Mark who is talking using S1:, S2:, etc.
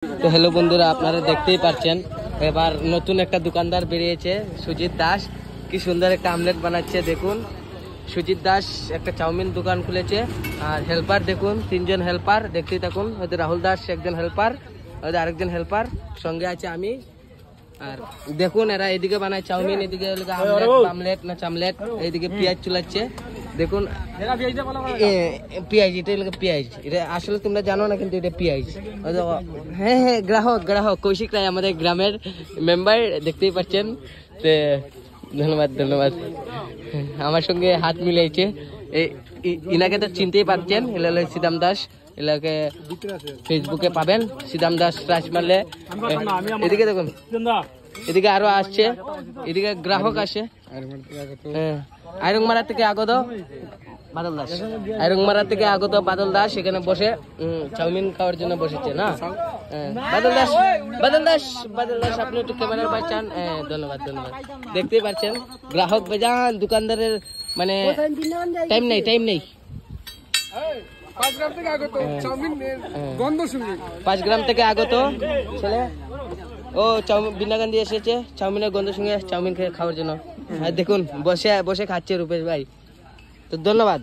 S1: তো হ্যালো বন্ধুরা, আপনারা দেখতেই পাচ্ছেন এবার নতুন একটা দোকানদার বেরিয়েছে, সুজিত দাস। কি সুন্দর একটা আমলেট বানাচ্ছে দেখুন। সুজিত দাস একটা চাউমিন দোকান খুলেছে, আর হেল্পার দেখুন, 3 জন হেল্পার দেখতেই থাকুন। হয়তো রাহুল দাস একজন হেল্পার, হয়তো আরেকজন হেল্পার, সঙ্গে আছে আমি। আর দেখুন এরা এদিকে বানায় চাউমিন, এদিকে আমলেট না চামলেট, এইদিকে পেঁয়াজ চুলাচ্ছে দেখুন। পেঁয়াজ, এটা পেঁয়াজ, এটা আসলে তোমরা জানো না, কিন্তু এটা পেঁয়াজ। হ্যাঁ হ্যাঁ, গ্রাহক কৌশিক রায় আমাদের গ্রামের মেম্বার, দেখতেই পাচ্ছেন। তো ধন্যবাদ ধন্যবাদ, আমার সঙ্গে হাত মিলিয়েছে। ইনাকে তো চিনতেই পারছেন, এলা হলো সিদাম দাস। এলাকে ফেসবুকে পাবেন, সিদাম দাস রাজ মারলে। এদিকে দেখুন, এদিকে আরো আসছে, এদিকে গ্রাহক আসে। আইরংমারা থেকে আগত বাদল দাস, আইরংমারা থেকে আগত বাদল দাস এখানে বসে চাউমিন খাওয়ার জন্য বসেছে না। বাদল দাস, বাদল দাস, বাদল দাস, আপনি একটু ক্যামেরার বাইরে চান। ধন্যবাদ ধন্যবাদ। দেখতেই পাচ্ছেন গ্রাহক বেজান, দোকানদারের মানে টাইম নেই।
S2: 5 গ্রাম থেকে আগত চাউমিন গন্ধ শুনবি,
S1: 5 গ্রাম থেকে আগত ছেলে ও চাউমিন বিনাগান্ধি এসেছে চাউমিনের গন্ধ শুনে চাউমিন খেয়ে খাওয়ার জন্য। আর দেখুন বসে বসে খাচ্ছে রূপেশ ভাই। তো ধন্যবাদ।